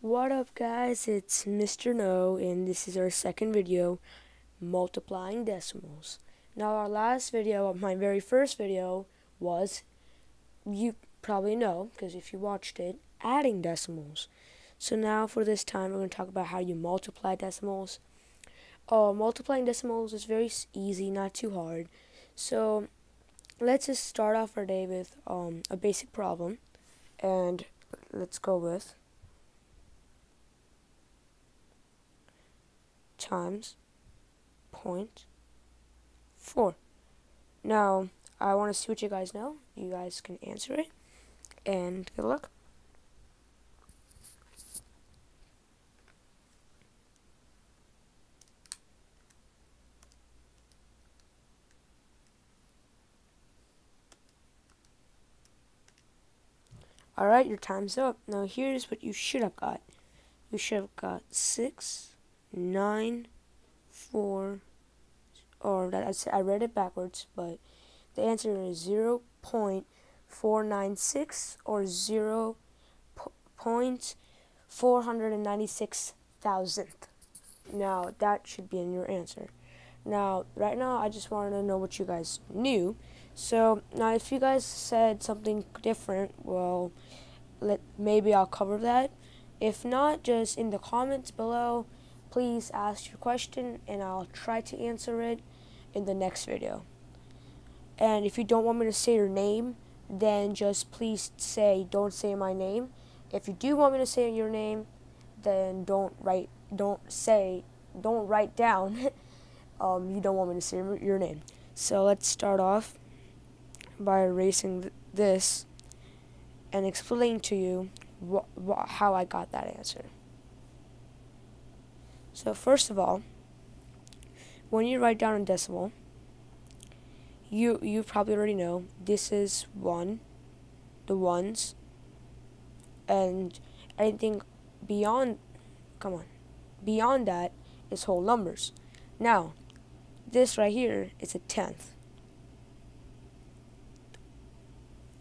What up guys, it's Mr. No and this is our second video, multiplying decimals. Now our last video, my very first video, was, you probably know because if you watched it, adding decimals. So now for this time we're going to talk about how you multiply decimals. Multiplying decimals is very easy, not too hard. So let's just start off our day with a basic problem, and let's go with times 0.4. Now, I want to see what you guys know. You guys can answer it, and good luck. Alright, your time's up. Now here's what you should have got. You should have got 6, 9, 4, or I read it backwards, but the answer is 0.496 or 0.496 thousandth. Now that should be in your answer. Now, right now, I just wanted to know what you guys knew. So now, if you guys said something different, well, maybe I'll cover that. If not, just in the comments below, please ask your question, and I'll try to answer it in the next video. And if you don't want me to say your name, then just please don't say my name. If you do want me to say your name, then don't write down you don't want me to say your name. So let's start off by erasing this and explain to you how I got that answer. So first of all, when you write down a decimal, you probably already know this is 1, the ones, and anything beyond that is whole numbers. Now, this right here is a tenth.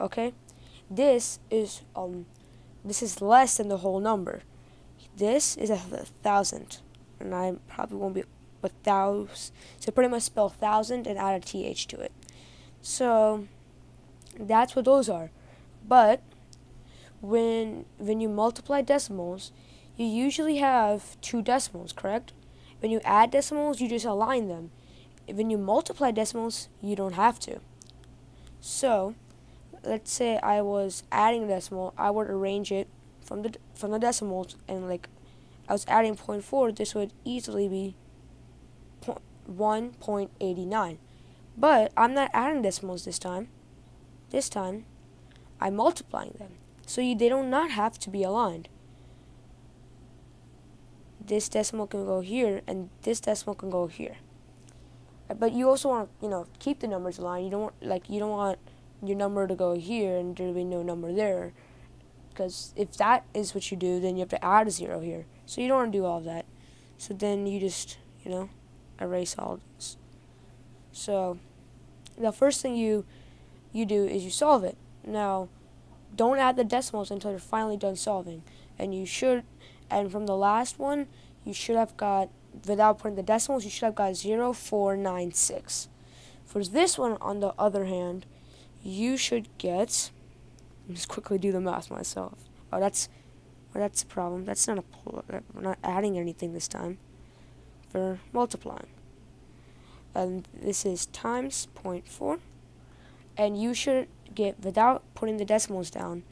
Okay? This is less than the whole number. This is a thousand, and I probably won't be with thous. So pretty much spell thousand and add a th to it. So that's what those are. But when you multiply decimals, you usually have two decimals, correct? When you add decimals, you just align them. When you multiply decimals, you don't have to. So let's say I was adding a decimal, I would arrange it from the decimals, and like I was adding 0.4, this would easily be 1.89. But I'm not adding decimals this time. This time, I'm multiplying them. So they do not have to be aligned. This decimal can go here, and this decimal can go here. But you also want to, keep the numbers aligned. You don't want your number to go here and there to be no number there, because if that is what you do, then you have to add a 0 here. So you don't want to do all of that. So then you just, erase all this. So the first thing you do is you solve it. Now, don't add the decimals until you're finally done solving. And from the last one, you should have got, without putting the decimals, you should have got 0.496. For this one, on the other hand, you should get, let me just quickly do the math myself. That's a problem. We're not adding anything this time. We're multiplying. And this is times 0.4. And you should get, without putting the decimals down,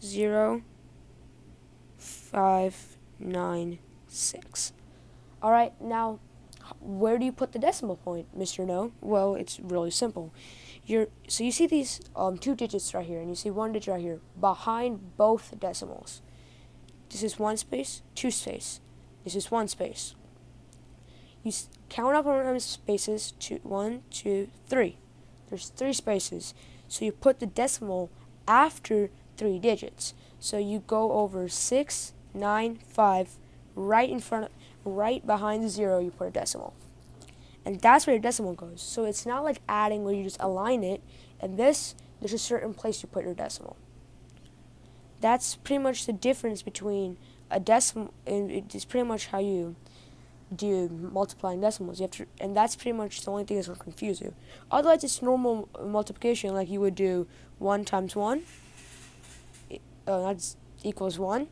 0.596. Alright, now, where do you put the decimal point, Mr. No? Well, it's really simple. So you see these 2 digits right here, and you see 1 digit right here, behind both decimals. This is 1 space, 2 space. This is 1 space. You count up on those spaces, 1, 2, 3. There's 3 spaces. So you put the decimal after 3 digits. So you go over 6, 9, 5, right behind the 0, you put a decimal. And that's where your decimal goes. So it's not like adding where you just align it, and there's a certain place you put your decimal. that's pretty much the difference between a decimal. It's pretty much how you do multiplying decimals. You have to, and that's pretty much the only thing that's going to confuse you. Otherwise, it's normal multiplication, like you would do 1 times 1. That's equals 1.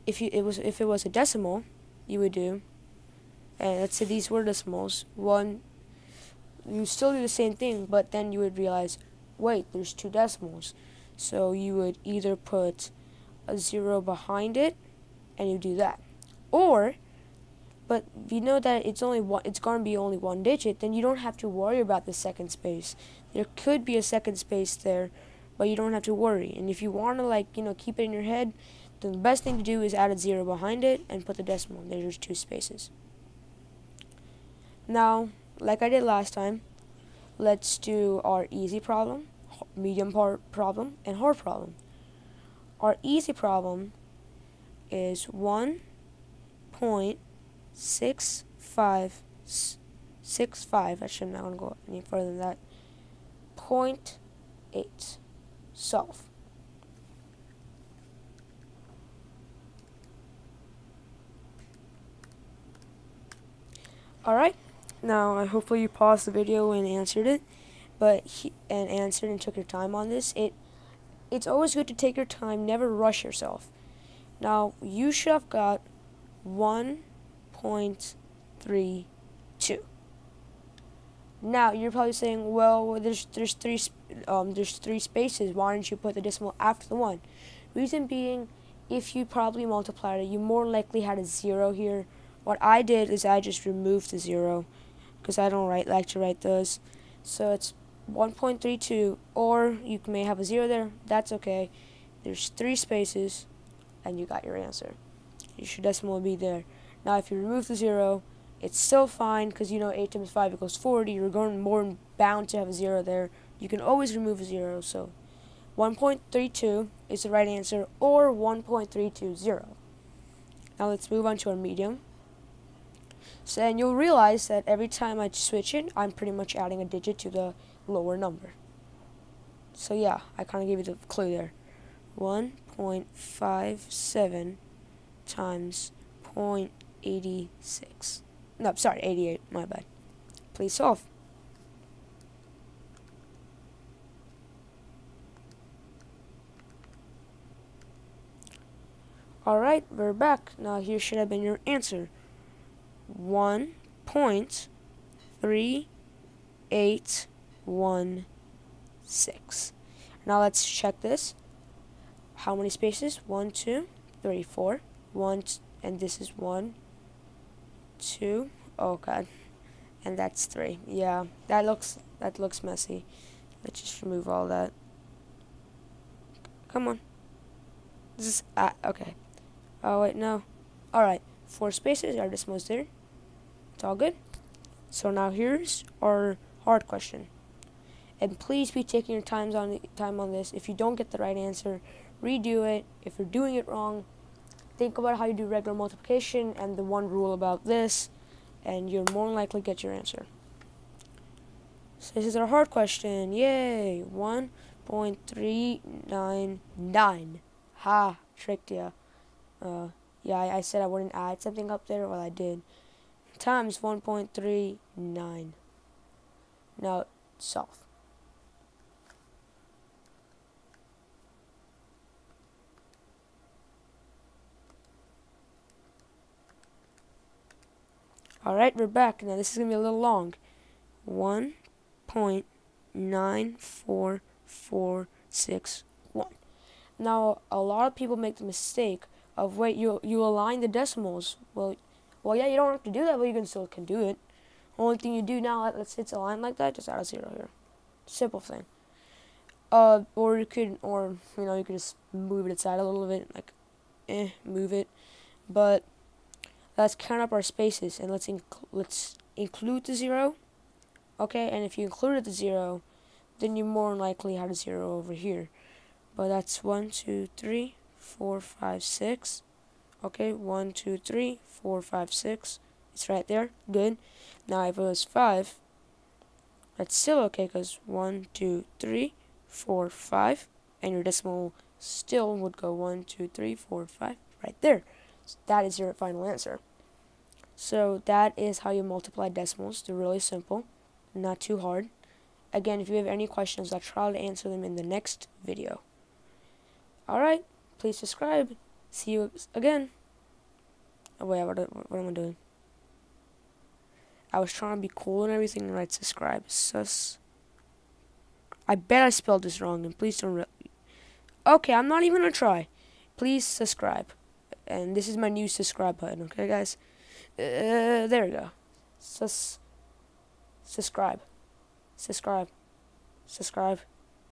If it was a decimal, you would do, and let's say these were decimals, 1. You still do the same thing, but then you would realize, wait, there's 2 decimals. So you would either put a 0 behind it, and you do that, or. But if you know that it's only one, it's going to be only 1 digit, then you don't have to worry about the second space. There could be a second space there, but you don't have to worry. And if you want to keep it in your head, then the best thing to do is add a 0 behind it and put the decimal. There's 2 spaces. Now, like I did last time, let's do our easy problem, medium problem, and hard problem. Our easy problem is 1.65. Actually, I'm not going to go any further than that. 0.8. Solve. Alright, now hopefully you paused the video and answered it, and took your time on this. It's always good to take your time, never rush yourself. Now, you should have got 1.32. Now you're probably saying, well, there's 3 spaces. Why didn't you put the decimal after the 1? Reason being, if you probably multiplied it, you more likely had a 0 here. What I did is I just removed the 0 because I don't like to write those. So it's 1.32, or you may have a 0 there. That's okay. There's 3 spaces, and you got your answer. Your decimal will be there. Now, if you remove the 0, it's still fine because you know 8 times 5 equals 40. You're going more bound to have a 0 there. You can always remove a 0. So 1.32 is the right answer, or 1.320. Now let's move on to our medium. So then you'll realize that every time I switch it, I'm pretty much adding a digit to the lower number. So yeah, I kind of gave you the clue there. 1.57 times 0.86. No, sorry, 88, my bad. Please solve. Alright, we're back. Now here should have been your answer. 1.3816. Now let's check this. How many spaces? 1, 2, 3, 4. 1, and this is 1, 2. Oh god, and that's 3. Yeah, that looks messy. Let's just remove all that. Come on. This is okay. Oh wait, no. All right, 4 spaces. Our decimals there. It's all good. So now here's our hard question. And please be taking your time on this. If you don't get the right answer, redo it. If you're doing it wrong, think about how you do regular multiplication and the one rule about this, and you're more likely to get your answer. So this is our hard question. Yay! 1.399. Ha! Tricked ya. Yeah, I said I wouldn't add something up there. Well, I did. Times 1.39. Now, solve. Alright, we're back. Now, this is going to be a little long. 1.94461. Now, a lot of people make the mistake of, wait, you align the decimals. Well, yeah, you don't have to do that, but you still can do it. Only thing you do now, let's say it's aligned like that, just add a 0 here. Simple thing. Or you could just move it aside a little bit, like, move it. But let's count up our spaces, and let's include the 0. Okay, and if you included the 0, then you more likely had a 0 over here. But that's 1, 2, 3, 4, 5, 6. Okay, 1, 2, 3, 4, 5, 6. It's right there. Good. Now if it was 5, that's still okay because 1, 2, 3, 4, 5, and your decimal still would go 1, 2, 3, 4, 5 right there. So that is your final answer. So that is how you multiply decimals. They're really simple, not too hard. Again, if you have any questions, I'll try to answer them in the next video. Alright, please subscribe. See you again. Oh wait, what am I doing? I was trying to be cool and everything and write subscribe. I bet I spelled this wrong, and please don't. Okay, I'm not even gonna try. Please subscribe. And this is my new subscribe button, okay, guys? There we go. Subscribe. Subscribe. Subscribe.